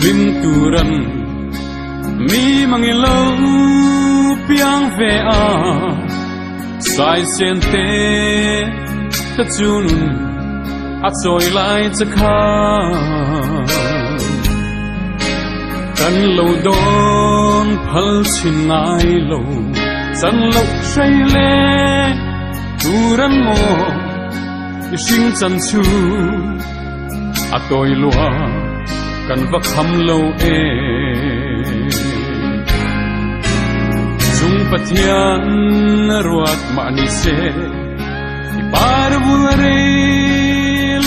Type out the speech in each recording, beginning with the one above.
lim turan mi mangilo piang ve a sai sen te ta chunun a choi lai cha kha kan lo don phal chin ngai lo chan lo sai le turan mo sing chan chu a toi lua kan va kham lo e chung pathian ruat ma ni se par vure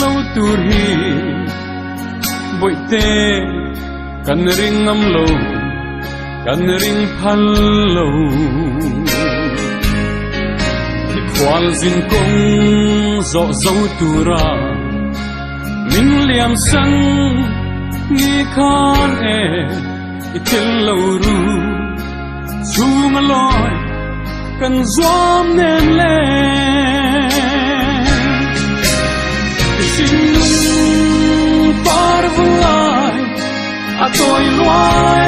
lo tur hi boite kan ring am lo kan ring phal lo kwal zin kong zo zo tura min liam sang ni khan e itil lo ru chung loy kan zom nem le sin par vuai a toi loy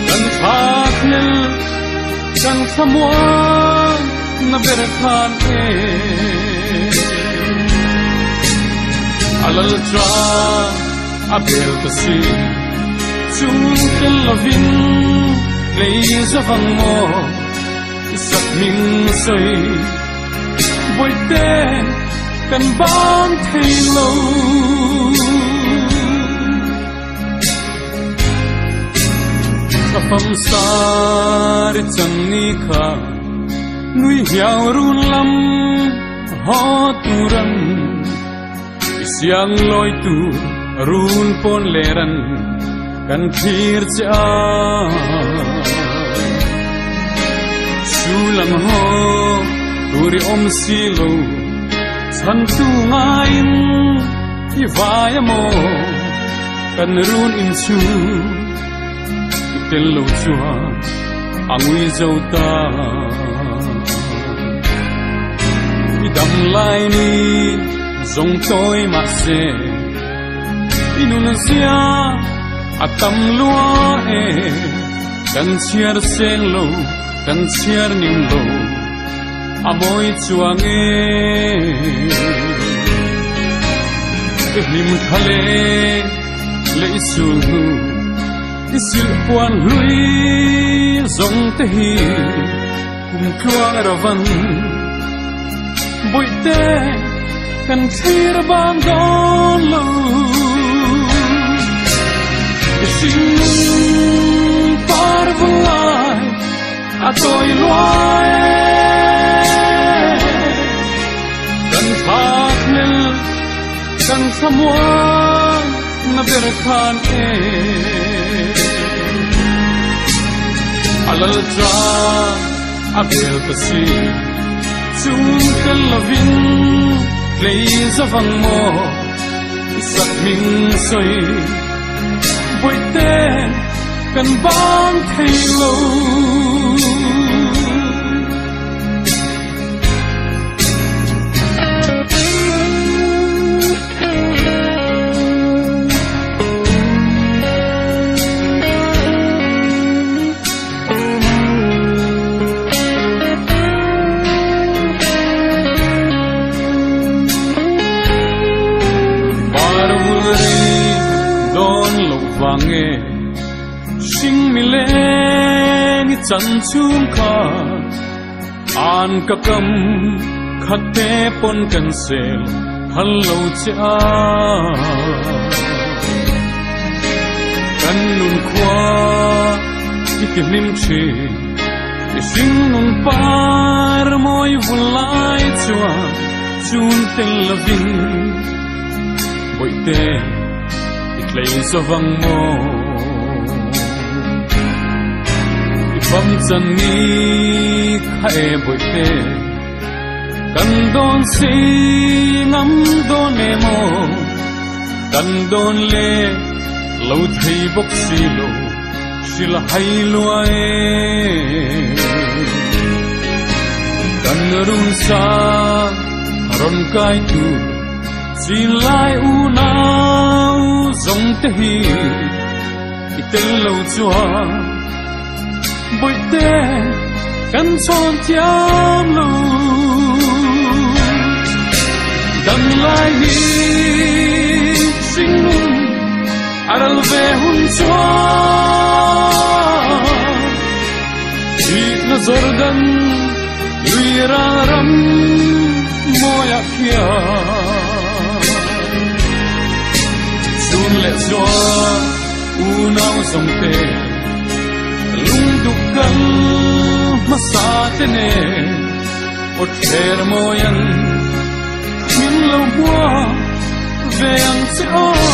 kan phak nel kan khamwan na ber khan e alal tra abel pasi chung tel lovin lei zavang mo isat min sei boite kan bang thailo khapam sar channi kha nui hiao run lam ho turan siang loi tu run pon leran kan thir cha sulam ho turi om silo chan tu ngain i vai mo kan run in chu tel lo chua angui zo ta i dam lai ni zong tôi mà se Indonesia atam lua e kan chiar sen lo kan chiar nim lo amoi chuang e nim khale le isul puan lui zong te hi kum kluang ravan boite kan thir bang don lo sing par vuai a toi loai kan phak nel kan khamwan na ber khan e alal tra abel pasi chung tel lovin lei zavang mo isat min sei boite kan bang thailo vange sing mi le ni chan chung kha an ka kam khate pon kan sel hallo cha kan nun khwa itim nim chi sing nun par moi vulai chua chun tel lovin boite lei zavang mo ipam chan ni khae boite kan don si ngam don emo kan don le lo thei bok si lo sil hai luai kan run sa ron kai tu xin lai u nao giống te hi tên lâu chua bội te căn son tiam lu đằng lai hi sinh aral ve hun chua ít na zordan luira ram moya kia sun le chua u nao song te lung du kan masa te ne ot her moyan min lo bua ve ang se o